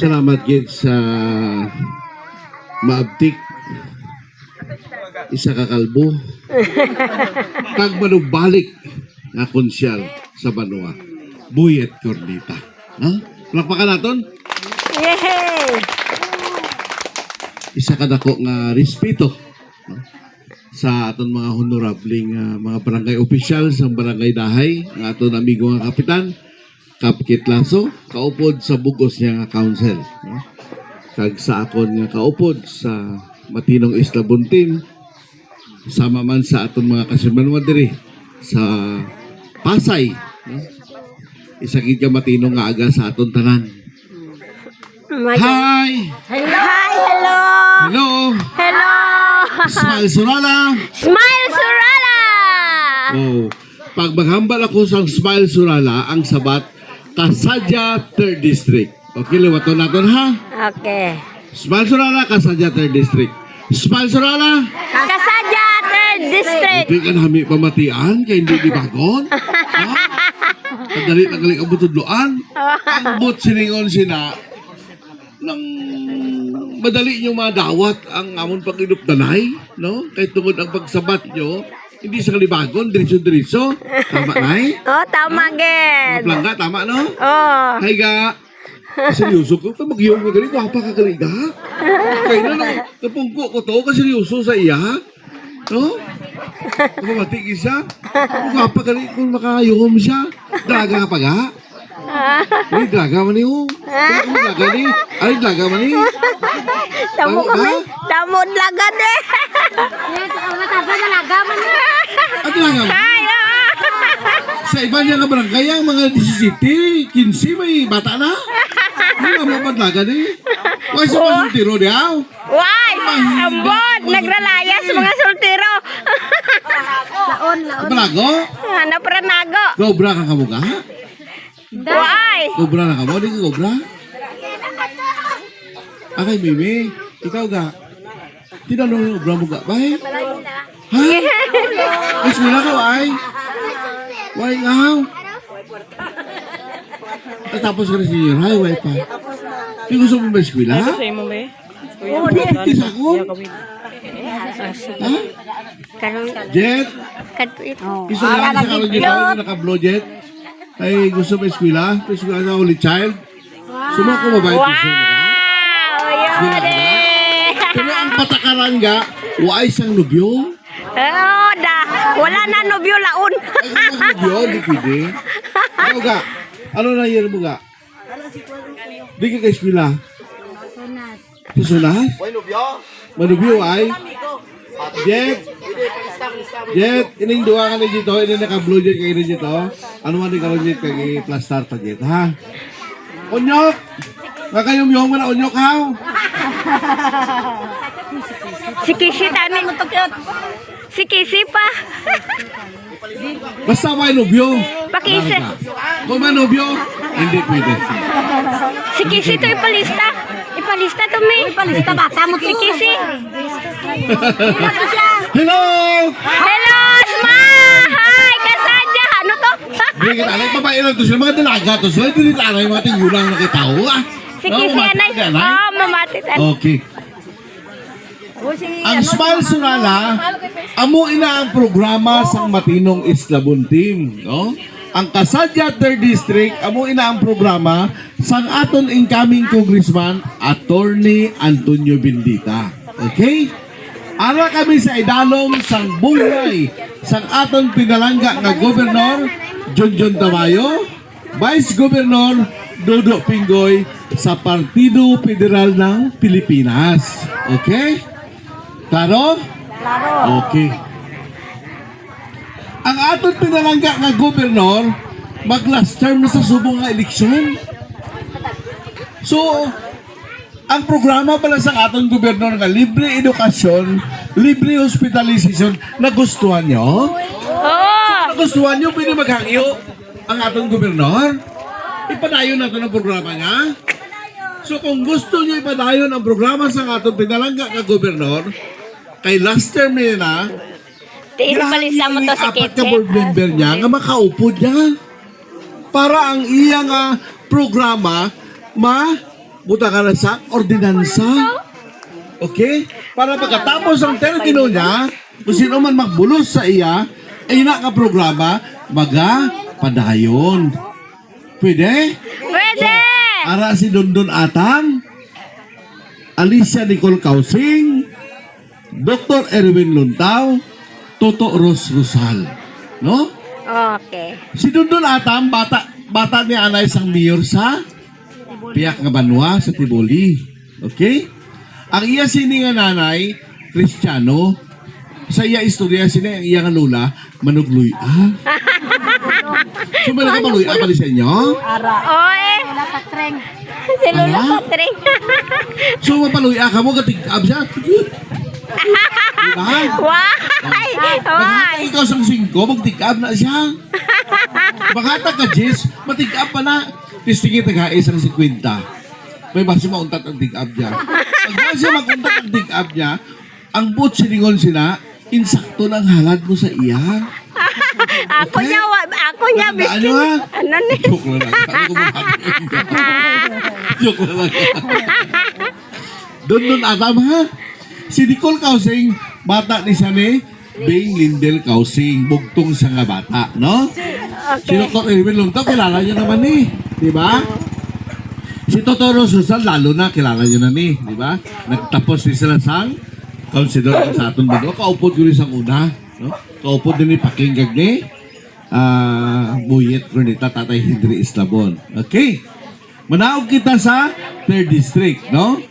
Salamat gid sa maabtik isa ka kalbo kag manubalik nga konsyal sa Banua. Buyet Cornita. Ha? Palakpakan naton. Yay! Isa ka dako nga respeto sa aton mga honorabling mga barangay officials sa barangay Dahay, nga aton amigo nga kapitan Kapkit Lasso, kaupod sa bugos niya nga council. Kag sa akon nga kaupod sa Matinong Isla Buntin, sama man sa aton mga kasimbanwa diri sa Pasay. Isa gid ka matinong nga aga sa aton tanan. Hi! Hi! Hello! Hello! Hello! Smile Surala! Smile Surala! Oh, pag maghambal ako sa Smile Surala, ang sabat Kasadya 3rd District. Okay, liwaton natin ha? Okay. Smile Surala, Kasadya 3rd District. Smile Surala! Kasadya 3rd District. Hindi ka nami pamatian, kaya hindi di bagon. Ha? Kadali ang butudloan. Ang but siningon sina ng madali nyo madawat ang amon pag-inupdanay, no? Kahit tungod ang pagsabat nyo, hindi sa kalibagon, diritso-diritso. Tama na eh? Oh, tama gid. Plangga, tama no? Oh. Hay ga. Seryoso ko, mag-iyong ka galing, wapa ka galing ga. Kaya na, napungko ko to, kaseryoso sa iya. No? Mamatig siya. Wapa ka galing kung makayom siya. Draga pa ga. Ay, draga man niyo. Draga ni. Ay, draga man niyo. Tamo kami. Tamo lagad eh. At draga man. Sa iba niya nga barangay, ang mga 17, 15, may bata na. Hindi na mo patlaga ni. Huwag sa mga sultiro niya. Why? Ambot! Nagralayas mga sultiro. Palago? Hanap ranago. Cobra ka kamuga? Why? Cobra na ka mo? Di ka cobra? Akay, Mimi. Ikaw ga? Tinanong yung cobra mo ga? Bay? Ha? Mas wala ka, ay? Why nga? Tapos ka na senior high, why pa? Di gusto mo ba eskwila? Sa imo ba? Isa ko? Ha? Jet? Isa lang sa karoon dito, naka-blow jet. Ay, gusto mo eskwila? Eskwila na only child? Sumako mabait ko siya. Wow! Yun eh! Pero ang patakaran nga, why isang nubyo? Oh, wala na nobyo laon. Ay, kung nubyo, di pwede. Ikaw ga, ano na year mo ga? Di ka ka-eskwila? Susunas? Manubyo ay? Jet? Jet, ining duwa ka na dito, ining naka-blue jet kayo na dito. Ano man di ka jet kag i-plastar ta jet, ha? Onyok! Nga kayong yung na onyok, ha? Si Kisi tani. Si Kisi pa. Basta may nubyo. Pakisi. Kung may nubyo, hindi pwede. Si Kisi to ipalista. Ipalista to me. Ipalista bata mo si Kisi. Hello! Hello, Sma! Hi, Kasadya. Ano to? Hindi kita alam, babae lang to sila. Mga dalaga to sila. Hindi nila alam yung mga tingulang na kitao. Si Kisi anay. Oh, mamatit. Okay. Ang Smile Surala, amo ina ang programa sa Matinong Isla Buntin, no? Ang Kasadya 3rd District, amo ina ang programa sa aton incoming Congressman Attorney Antonio Bendita. Okay? Ara kami sa idalom sang buhay sang aton pinalangga nga Gobernador Junjun Tamayo, Vice Governor Dodo Pingoy sa Partido Federal ng Pilipinas. Okay? Klaro? Klaro. Okay. Ang aton pinalangga nga gobernador mag-last term na sa subong nga eleksyon. So, ang programa pala sa aton gobernador nga libre edukasyon, libre hospitalization, nagustuhan nyo? Oh! Nagustuhan nyo, pwede maghangyo ang aton gobernador? Ipadayon natin ang programa niya. So, kung gusto nyo ipadayon ang programa sa aton pinalangga nga gobernador, kay last term niya na, Ipalista mo to si apat ka Kisi. board member niya nga makaupo niya para ang iya nga programa buta ka na sa ordinansa. Okay? Para pagkatapos ng termino niya, kung sino man magbulos sa iya, ay nakaprograma, padayon. Pwede? Pwede! Ara si Dondon Atang, Alicia Nicole Causing, Dr. Erwin Luntaw, Toto Ros Rosal. No? Okay. Si Dondon Atang, bata ni Anay isang mayor sa Piak nga Banwa sa Tiboli. Okay? Ang iya sini nga nanay, Kristiyano, sa iya istorya sini ang iya nga lula, manugluya. So, may nakapaluya pa sa inyo? Oy! Si Lula Ano? Patring. So, mapaluya ka mo, katig-ab siya. Diba? Why? Pagkata Why? ikaw sang 5, magtig-ab na siya. Pagkata ka, Jess, matig-ab pa na. Tistingin taga isang 50. May basi mauntat ang dig-up niya. Pag basi maguntat ang dig-up niya, ang boot siningon sila, insakto ng halad mo sa iya. Ako niya, biskin. Ano ha? Ano ni? Joke lang. Ano ko Joke lang. Doon atam ha. Si Nicole Causing, bata ni siya ni Bing Lindel Causing, bugtong siya nga bata, no? Si Okay. Dr. Erwin Luntaw, kilala niyo naman ni, di ba? Si Totoro Susan, lalo na kilala niyo na ni, di ba? Nagtapos din sila sang councilor sa atong banwa. Kaupod ko rin sang una, no? Kaupod din ni Pakinggag ni Buyet Renita Tatay Hindri Islabon. Okay. Manaog kita sa 3rd District, no?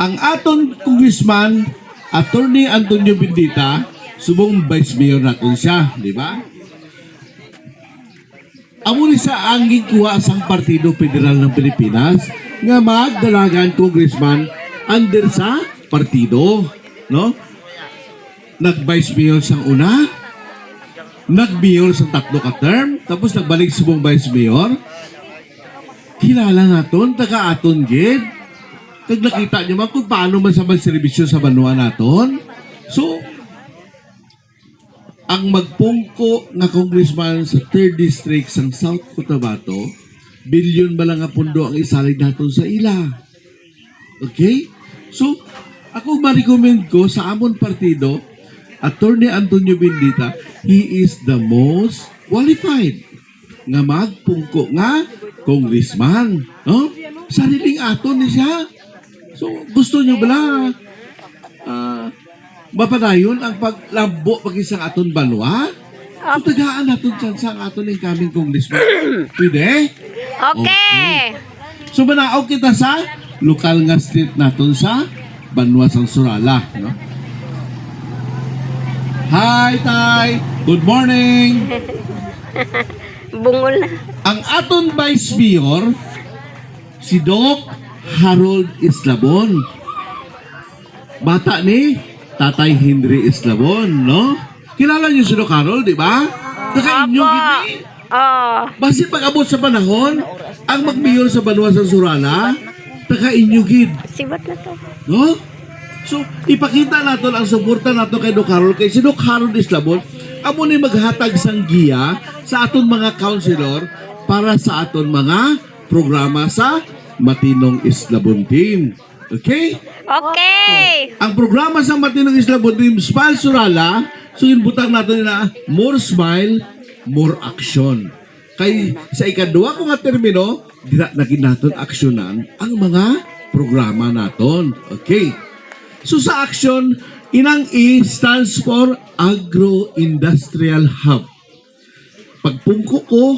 Ang aton congressman, Attorney Antonio Bendita, subong vice mayor natin siya, di ba? Amo ni sa anging kuha sang Partido Federal ng Pilipinas nga magdalagan congressman under sa partido, no? Nag-vice mayor sang una, nag-mayor sa 3 ka term, tapos nagbalik subong vice mayor. Kilala naton, taga-aton gid. Kag nakita niyo man kung paano man sa serbisyo sa banwa naton. So, ang magpungko nga congressman sa 3rd District sa South Cotabato, bilyon ba lang nga pundo ang isalig naton sa ila. Okay? So, ako ma-recommend ko sa amon partido, Attorney Antonio Bendita, he is the most qualified nga magpungko nga congressman. No? Sariling aton ni siya. So, gusto nyo bala mapadayon ang paglambo pag isang aton banwa? So, tagaan natin dyan sa aton ng kaming congressman. Pwede? Okay. So, manaog kita sa lokal nga street natin sa Banwa sang Surala. No? Hi, Tay! Good morning! Bungol na. Ang aton Vice Mayor, si Doc Harold Islabon. Bata ni Tatay Henry Islabon, no? Kilala niyo si Doc Harold, di ba? Naka-inyo, gini. Oh. Basi pag-abot sa panahon, ang magmayor sa Banwa sa Surala, naka-inyo, gid. Sibat na to. No? So, ipakita natin ang suporta natin kay Doc Harold. Kay si Doc Harold Islabon, amo ni maghatag sang giya sa aton mga councilor para sa aton mga programa sa Matinong Islabon Team. Okay? Okay. Ang programa sa Matinong Islabon Team, Smile Surala, so inbutang natin na more smile, more action. Kay sa ikadua ko nga termino, naging natin aksyonan ang mga programa naton. Okay. So sa action, inang E stands for Agro-Industrial Hub. Pagpungko ko,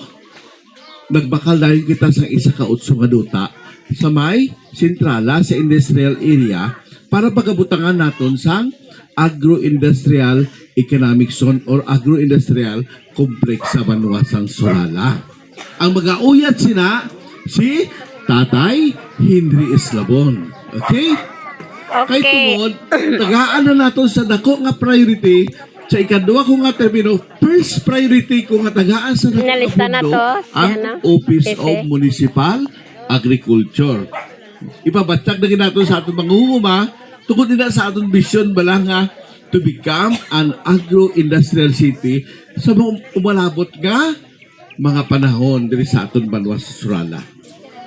nagbakal dahil kita sa isa ka utso nga duta sa may sentrala sa industrial area para pagabutangan naton sa Agro-Industrial Economic Zone or Agro-Industrial Complex sa Banwa sang Surala. Ang mag-auyat sina si Tatay Henry Islabon. Okay? Kay Okay. tungod, tagaan na nato sa dako nga priority sa ikadua ko nga termino, first priority ko nga tagaan sa dako Nalista na nga to, pondo, si ang ano? Office Kasi- of Municipal Agriculture. Ipabatsak na ginato sa atong mangunguma, tungkol din na sa atong vision bala nga to become an agro-industrial city sa mga umalabot nga mga panahon diri sa atong Banwa sa Surala.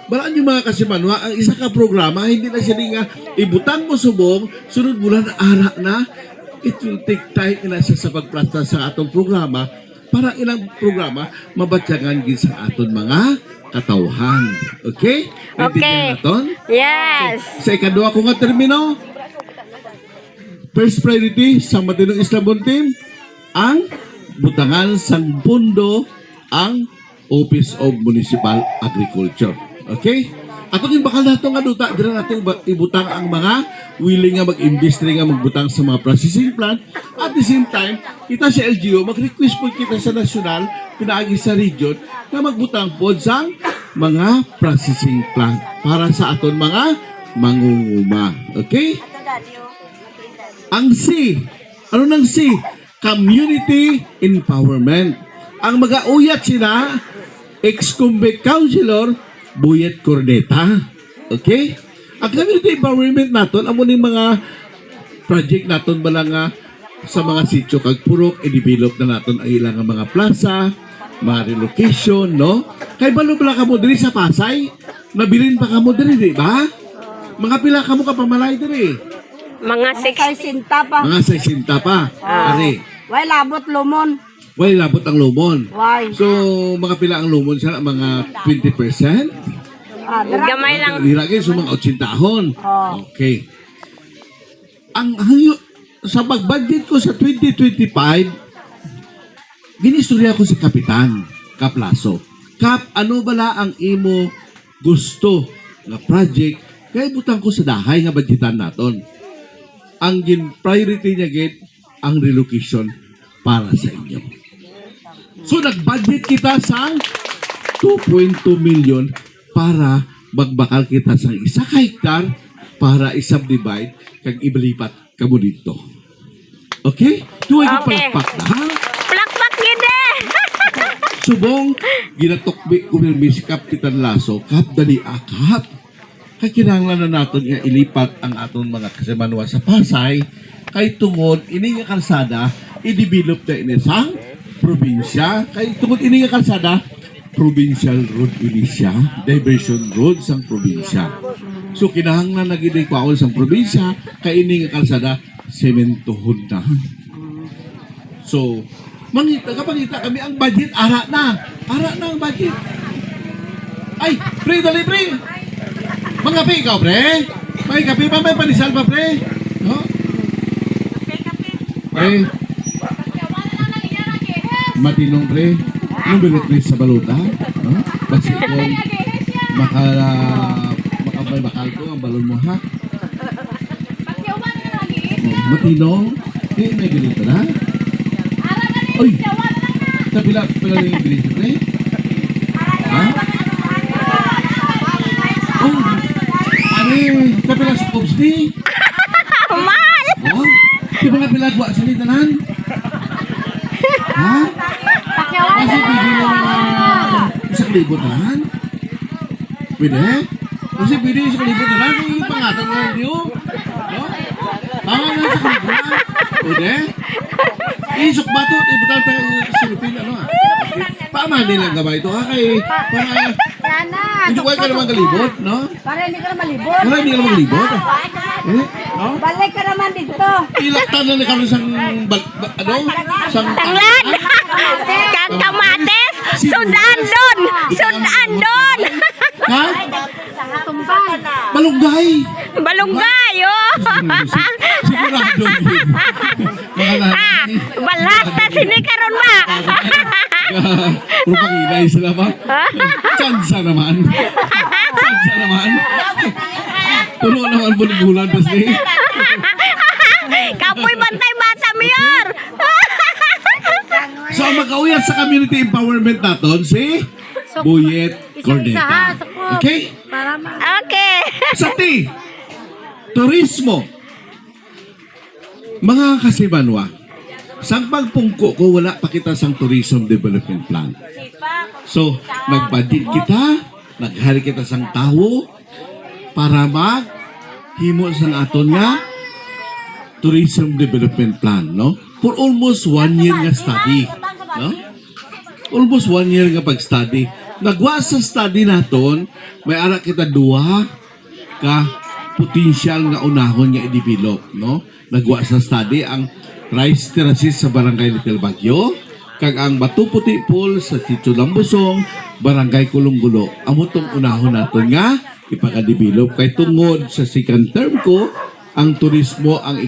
Balaan yung mga kasimanwa, ang isa ka programa, hindi na siya nga ibutang mo subong, sunod bulan ara na, it will take time ina siya sa pagplasta sa atong programa para ilang programa mabatyagan gid sa aton mga katawhan. Okay? Okay. Naton? Yes. Sa ikadua ko nga termino, first priority sa matinong Islabon team, ang butangan sang pundo ang Office of Municipal Agriculture. Okay? Ato yung bakal nato nga duta, dira natin ibutang ang mga willing nga mag-invest rin nga magbutang sa mga processing plant. At the same time, kita sa LGU, mag-request po kita sa nasyonal, pinaagi sa region, na magbutang po sa mga processing plant para sa aton mga mangunguma. Okay? Ang C, ano nang C? Community Empowerment. Ang mag-auyat sila, ex-convict councilor, Buyet Corneta. Okay? Ang community empowerment naton, amo ning mga project naton bala nga sa mga sitio kag purok, i-develop na naton ang ilang mga plaza, mga relocation, no? Kay balo bala kamo diri sa Pasay, nabilin pa kamo diri, di ba? Mga pila kamo ka pamalay diri. Mga 60. pa. Mga 60 pa. Ari. Why labot lumon? Wala labot ang lumon. Why? So, mga pila ang lumon siya, mga 20%? Gamay lang. Hiragin, so mga 80 tahon. Oh. Okay. Sa pag-budget ko sa 2025, ginistorya ko si Kapitan, Kap Lasso. Kap, ano bala ang imo gusto nga project? Kaya butang ko sa dahay nga budgetan naton. Ang priority niya git ang relocation para sa inyo. So nag-budget kita sa 2.2 million para magbakal kita sa isa ka hektar para i-subdivide kag ibalipat kamo dito. Okay? Tuwa yung Okay. palakpak na ha? Plakpak yun eh. Subong, ginatukbi ko ng Kap Titan Lasso, Kap dali akap. Kaya kinahanglan na natin nga ilipat ang aton mga kasimanwa sa Pasay, kay tungod, ini nga kalsada, i-develop na ini sa probinsya. Kay tungod, ini nga kalsada, provincial road ini siya, diversion road sang probinsya. So, kinahanglan na gini kwaon sang probinsya, kay ini nga kalsada, sementohon na. So, kapangita kami ang budget, ara na ang budget. Ay, pre, dali pre! Mga kape ikaw, pre? May kape pa, may panisal pa, pre? No? Pre? Matinong, pre? Anong bilit, pre, sa baluta? No? Basta kung makabay bakal ko ang balon mo, ha? Matinong? Eh, may bilit na? Uy! Pila yung bilit, pre? Ha? Oh! Kapila sa Cubs ni? Mahal. Oh? Di ba nga pilagwa sa litanan? Ha? Kasi bibili na isang libo tanan? Pwede? Kasi pwede isang libo tanan? Yung pangatan nga hindi oh. No? Tama na sa libo. Pwede? Isok ba ito? Ibutan tayo sa Silupin, ano ah? Paama nilang gabay ito ha? Kay, hindi ko ka naman kalibot, no? Para hindi ka na malibot. Wala, hindi ka naman kalibot. Eh, no? Balik ka naman dito. Ilaktan na kami sang sang Tanglad. Kang kamates. Sudan doon. Sudan doon. ha? Tumbay. Malunggay. Balunggay, oh. Sigurado yun. Mga Ah, nanay. balasta sinikaron ba? Puro panginay sila ba? Chansa naman. Chansa naman. Puno naman bulan tas ni. Kapoy bantay bata, Mayor. So ang mag-auyat sa community empowerment naton si Buyet Corneta. Okay? Para ma. Okay. Sa T, turismo. Mga kasimanwa, sang pagpungko ko wala pa kita sang tourism development plan. So, nag-budget kita, naghari kita sang tawo para maghimo sang aton nga tourism development plan, no? For almost 1 year nga study, no? Almost 1 year nga pag-study nagwa sa study naton, may ara kita duha ka potential nga unahon nga i-develop, no? Nagwa sa study ang rice terraces sa Barangay Little Baguio, kag ang Batu Puti Pool sa Sitio Lambusong, Barangay Kulunggulo. Amo tong unahon naton nga ipaka-develop kay tungod sa second term ko, ang turismo ang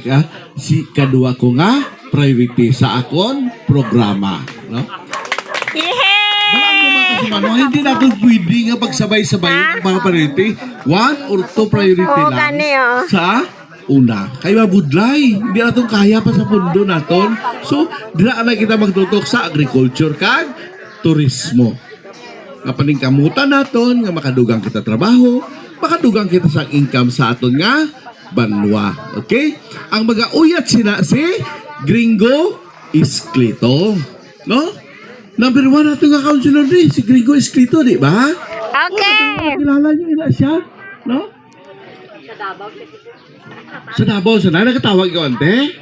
kadua ko nga priority sa akon programa, no? Ano, hindi natin pwede nga pagsabay-sabay ang mga priority. One or two priority Oo, lang gani, oh. sa una. Kaya mabudlay. Hindi natin kaya pa sa pundo natin. So, dinaan na kita magtutok sa agriculture kag turismo. Nga paningkamutan natin, nga makadugang kita trabaho, makadugang kita sa income sa aton nga banwa. Okay? Ang mag-auyat sila si Gringo Esclito. No? Number 1 natin nga counselor di, si Gringo Esclito, di ba? Okay. Kilala niyo ina siya, no? Sa Davao, sa nakatawag ka, ante?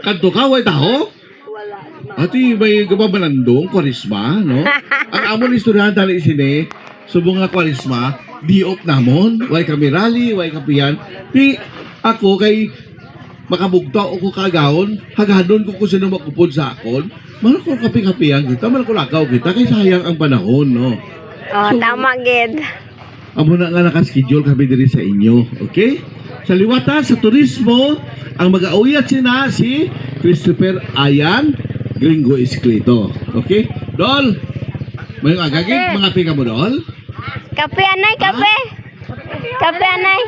Kanto ka, way tao? Ati, may gababalandong, kwarisma, no? Ang amon istoryahan tali sini, subong nga kwarisma, diop namon, way kami rally, way kapiyan. Di, ako kay makabugtaw o ko kagawon, hagadon ko kung sino makupod sa akon, man ako kapi-kapiyan kita, man ako lakaw kita, kay sayang ang panahon, no? Oh, tama, gid. Amo na nga nakaschedule kami diri sa inyo, okay? Sa liwata, sa turismo, ang mag-auyat sina si Christopher Ayan Gringo Esclito, okay? Dol, may agagig, mga pika mo, Dol? Kape, anay, kape. Kape, anay.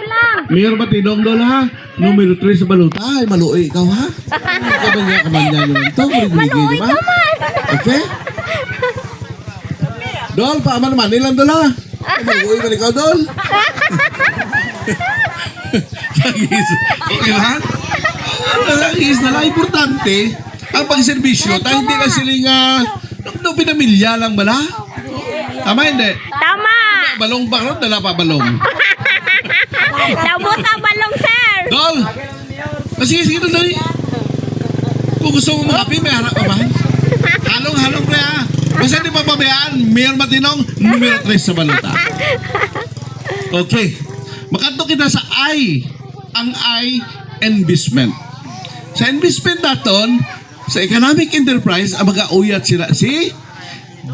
Mayor Matinong, Dol, ha? Numero 3 sa baluta, ay maluoy ikaw, ha? Kamanya nyo ito, maluoy ka man. Okay? Dol, paaman naman, ilan, Dol, ha? Maluoy man ikaw, Dol. Sagis, okay ba? Sagis na lang, importante, ang pagserbisyo, tayo hindi na siling, pinamilya lang ba na? Tama, hindi? Tama. Balong ba? Dala pa balong. Nabot ang balong, sir. Dol! Sige, Dol. Kung gusto mo mga may harap ka ba? Halong, pre, ha? Basta di papabayaan, Mayor Matinong, numero 3 sa baluta. Okay. Makanto kita sa I. Ang I, investment. Sa investment natin, sa economic enterprise, ang mag-auyat sila si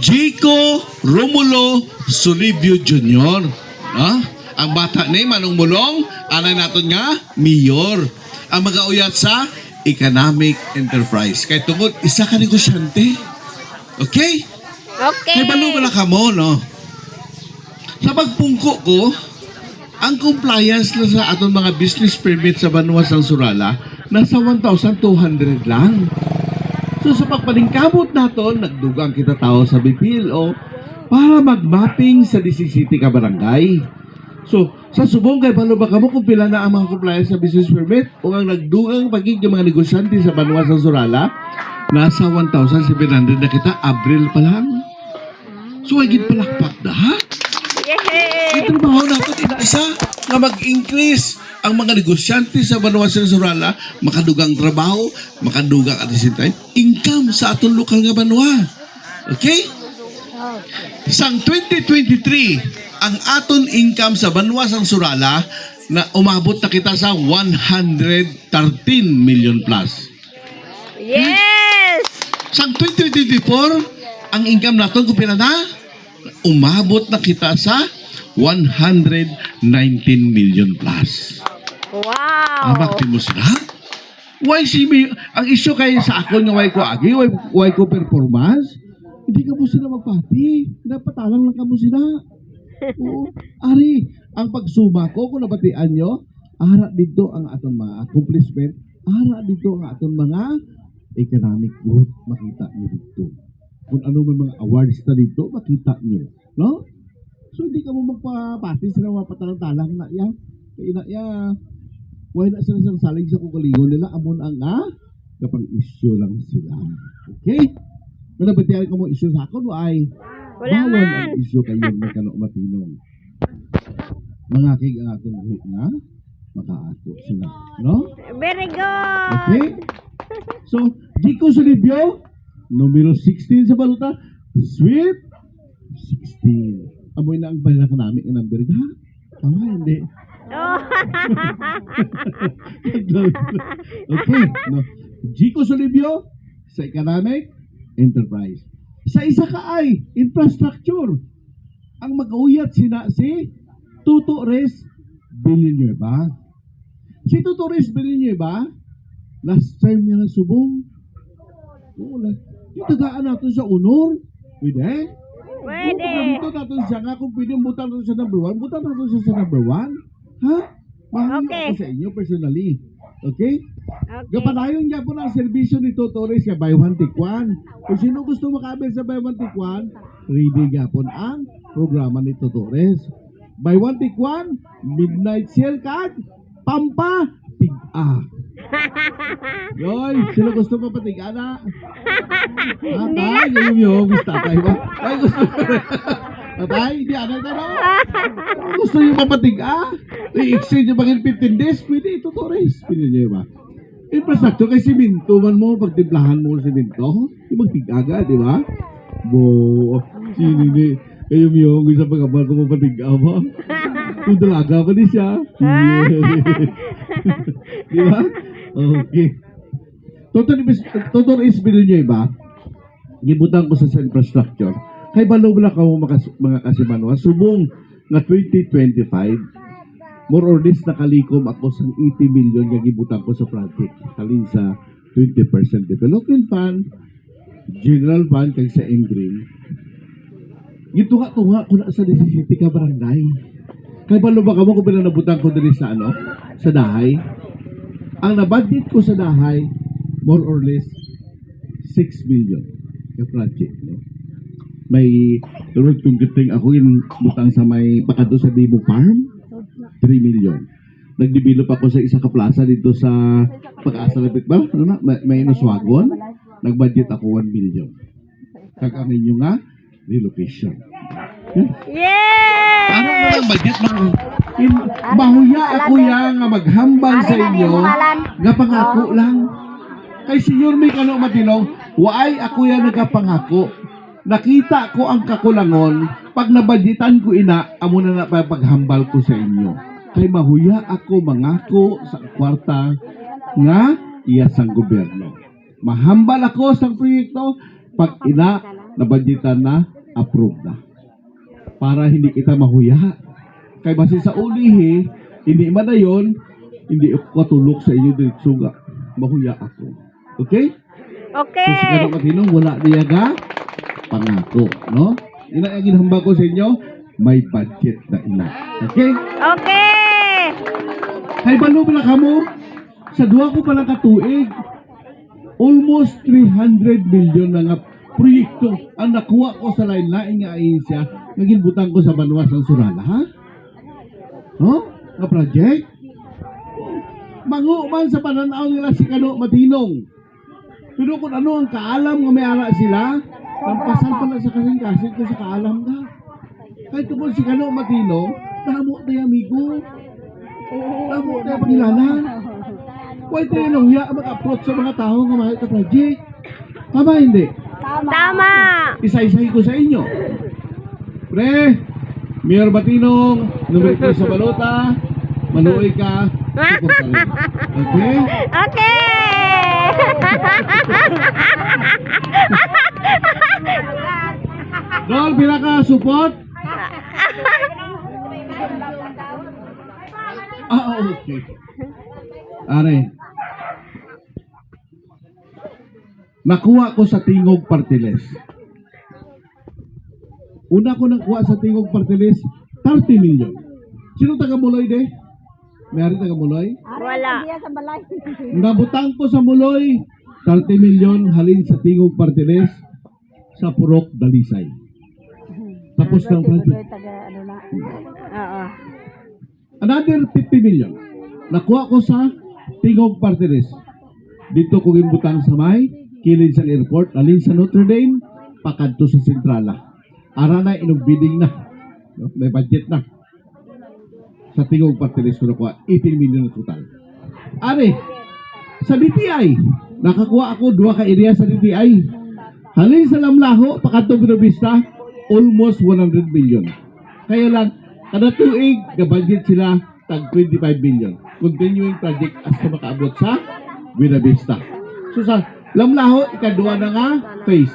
Jico Romulo Sulibio Jr. Ang bata ni Manong Mulong, anay natin nga, mayor. Ang mag-auyat sa economic enterprise. Kaya tungkol, isa ka negosyante. Okay? Okay. Kaya balo wala ka mo, no? Sa pagpungko ko, ang compliance na sa aton mga business permit sa Banwas ng Surala, nasa 1,200 lang. So sa pagpaningkamot naton, nagdugang kita tao sa BPLO para mag-mapping sa 17 ka barangay. So, sa subong kay balo ba kamo kung pila na ang mga compliance sa business permit o ang nagdugang pagig yung mga negosyante sa Banwas ng Surala, nasa 1,700 na kita, Abril pa lang. So, ay palakpak na, ha? Yay! Ito trabaho natin ina-isa na mag-increase ang mga negosyante sa Banwas ng Surala, makadugang trabaho, makadugang at the same time, income sa atong lokal nga Banwa. Okay? Sang 2023, ang aton income sa Banwas ng Surala na umabot na kita sa 113 million plus. Yes! Sang 2024, ang income natin kung pila na, umabot na kita sa 119 million plus. Wow! Amakti mo sila? Why si me, ang isyo kayo sa ako nga why ko agi, why ko performance? Hindi ka mo sila magpati. Napatalang lang ka mo sila. Oo. Ari, ang pagsuma ko, kung nabatian nyo, ara dito ang aton mga accomplishment, ara dito ang aton mga economic growth, makita nyo dito. Kung ano man mga awards na dito, makita nyo. No? So, hindi ka mo magpapati sila mapatalang-talang na ya. Kaya na ya, why na sila sang saling sa kukalingon nila, amon ang kapag issue lang sila. Okay? Kung nabatian ka mo issue sa akin, ay Wala bawal man. ang issue kayo na kano matinong. Mga kig ang atong buhit na, makaako sila. No? Very good! Okay? So, Jico Sulibio, numero 16 sa baluta, sweet Bill. Amoy na ang pala ka namin ng number ha? Tama, hindi. Oh. Okay. No. Gico Solibio sa Economic Enterprise. Sa isa ka ay infrastructure. Ang mag-uyat si Tuto Res Villanueva. Si Tuto Res Villanueva, last time niya na subong. Wala. Yung tagaan natin sa honor. Pwede? Pwede. Kung natin siya nga, kung pwede butang natin sa number 1, butang natin siya sa number 1. Ha? Mahal Okay. ako sa inyo personally. Okay? Okay. Gapanayon niya po ng serbisyo ni Torres sa Buy One Take One. Kung sino gusto makabil sa Buy One Take One, ready gapon ang programa ni Torres. Buy One Take One, Midnight Sale Card, Pampa, Tig-A. Yoy, sino gusto pa patiga na? Tatay, ngayon yung gusto tatay ba? Ay, gusto tatay, hindi anay tayo. Gusto yung papatiga? I-exchange yung bagay 15 days, pwede ito Torres. Pwede niyo ba? Infrastructure kay siminto man mo, pagtimplahan mo ng siminto, yung magtigaga, di ba? Bo, sinini, kayo yung gusto pagkabal ko papatiga ba? Kung dalaga pa din siya. Di ba? Okay. Total is billion niyo ba? Gibutan ko sa infrastructure. Kay balo wala ka mo mga kasimanwa. Subong na 2025, more or less nakalikom ako sa 80 million nga gibutan ko sa project. Halin sa 20% development fund, general fund, kag sa Engreen. Gitunga-tunga ko na sa 17 ka barangay. Kay balo ba ka mo kung nabutan ko diri sa ano? Sa Dahay? Ang nabudget ko sa Dahay, more or less 6 million yung project. No? May road kong giting ako yung butang sa may pakado sa Bibo Farm, 3 million. Nag-develop ako sa isa ka plaza dito sa Pag-asa Lapit ba? Ano na? May Inuswagon. Nag-budget ako 1 million. Kakamin nyo nga, relocation. Yay! Ano mo lang budget mga mahuya ako yan nga maghambal sa inyo nga pangako lang. Kay Senyor May Kano Matinong, waay ako yan nagapangako. Nakita ko ang kakulangon, pag nabadyetan ko ina, amo na paghambal ko sa inyo. Kay mahuya ako mangako sa kwarta nga iya sang gobyerno. Mahambal ako sa proyekto, pag ina nabadyetan na, approve na. Para hindi kita mahuya. Kay base sa ulihi, hindi man na yun, hindi ako katulog sa inyo diretso nga. Mahuya ako. Okay? Okay. So, siguro katinong, wala niya ga pangako, no? Ina ang ginhamba ko sa inyo, may budget na ina. Okay? Okay. Kay balo pala kamo, sa duwa ko pala katuig, almost 300 million na nga proyekto ang nakuha ko sa lain-lain nga ahensya naging butang ko sa Banwas ng Surala, ha? No? Nga project? Mangu man sa pananaw nila si Kano Matinong. Pero kung ano ang kaalam nga may ara sila, pampasan pala sa kasing-kasing ko sa kaalam na. Kahit kung si Kano Matinong, namo tayo amigo. Namo tayo pangilalan. Huwag tayo nahuya mag-approach sa mga tao nga mahal ka project. Tama hindi? Tama. Isa-isahin ko sa inyo. Pre, Mayor Batinong, numerito sa balota, manuoy ka, support ka rin. Okay? Okay. Dol, pila ka support? Okay. Are. Nakuha ko sa Tingog Partiles. Una ko nakuha sa Tingog Partiles, 30 million. Sino taga Muloy de? May taga Muloy? Wala. Nabutang ko sa Muloy, 30 million halin sa Tingog Partiles sa Purok, Dalisay. Tapos ng project. Oo. Another 50 million. Nakuha ko sa Tingog Partiles. Dito ko gimbutang sa may kilid sa airport, alin sa Notre Dame, pakadto sa Sentrala. Ara na, inugbidding na. No? May budget na. Sa Tingog Partiles ko nakuha, 18 million na total. Are, sa DTI, nakakuha ako 2 ka area sa DTI. Halin sa Lamlaho, pakadto Binobista, almost 100 million. Kaya lang, kada tuig, gabudget sila tag 25 million. Continuing project hasta makaabot sa Buena Vista. So sa Lamlaho, ikaduha na nga phase.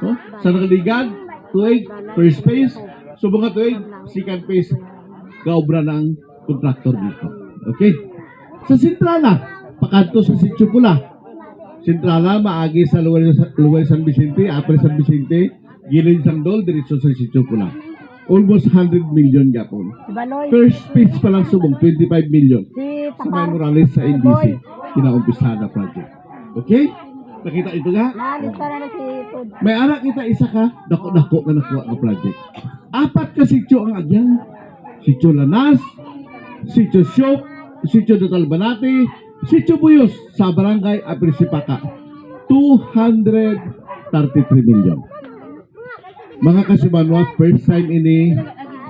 No? Sa nakaligad, tuig, first phase. So mga tuig, second phase, gaobra ng contractor dito. Okay? Sa Sintrala, pakanto sa Sitio Pula. Sintrala, maagi sa Luway San Vicente, Apre San Vicente, Gilid Sangdol, diretso sa Sitio Pula. Almost 100 million gapon. Si Baloy. First phase pa lang subong, 25 million. Si Sa May Tapar. Morales sa NBC, kinaumpisa na project. Okay? Nakita ito nga? Nalista na si Tud. May anak kita isa ka, dako-dako na nakuha ng project. 4 ka sityo ang agyang. Sityo Lanas, Sityo Siop, Sityo de Talbanati, Sityo Buyos sa barangay Aprisipaka. 233 million. Mga kasibanwa, first time ini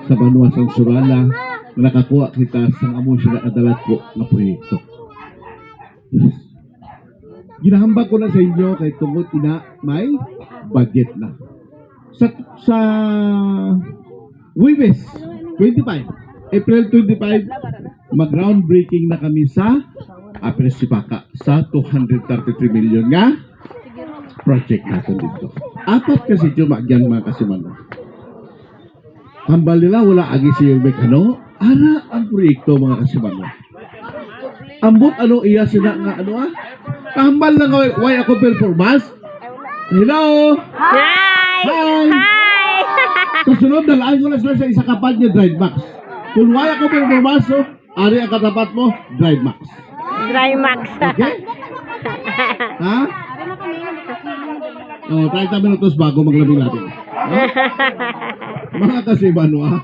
sa Banwa Sang Surala na nakakuha kita sa among sila adalat ko na proyekto. Yes. Ginahambag ko na sa inyo kay tungod ina may budget na. Sa Huwebes 25, April 25, mag-groundbreaking na kami sa Aprisipaka sa 233 million nga project natin dito. 4 kasi dyan mga kasimanwa. Hambal nila wala agi si Yurbek ano? Ara ang proyekto mga kasimanwa. Ambot ano iya sila nga ano Kahambal lang why ako performance. Hello! Hi! Hi! Hi! Kasunod, dalaan ko na sila sa isa kapal niya, Drive Max. Kung why ako performance, so, ari ang katapat mo, Drive Max. Dry Max. Okay? Ha? Oh, 30 minutos bago maglabi natin. Mga kasimanwa.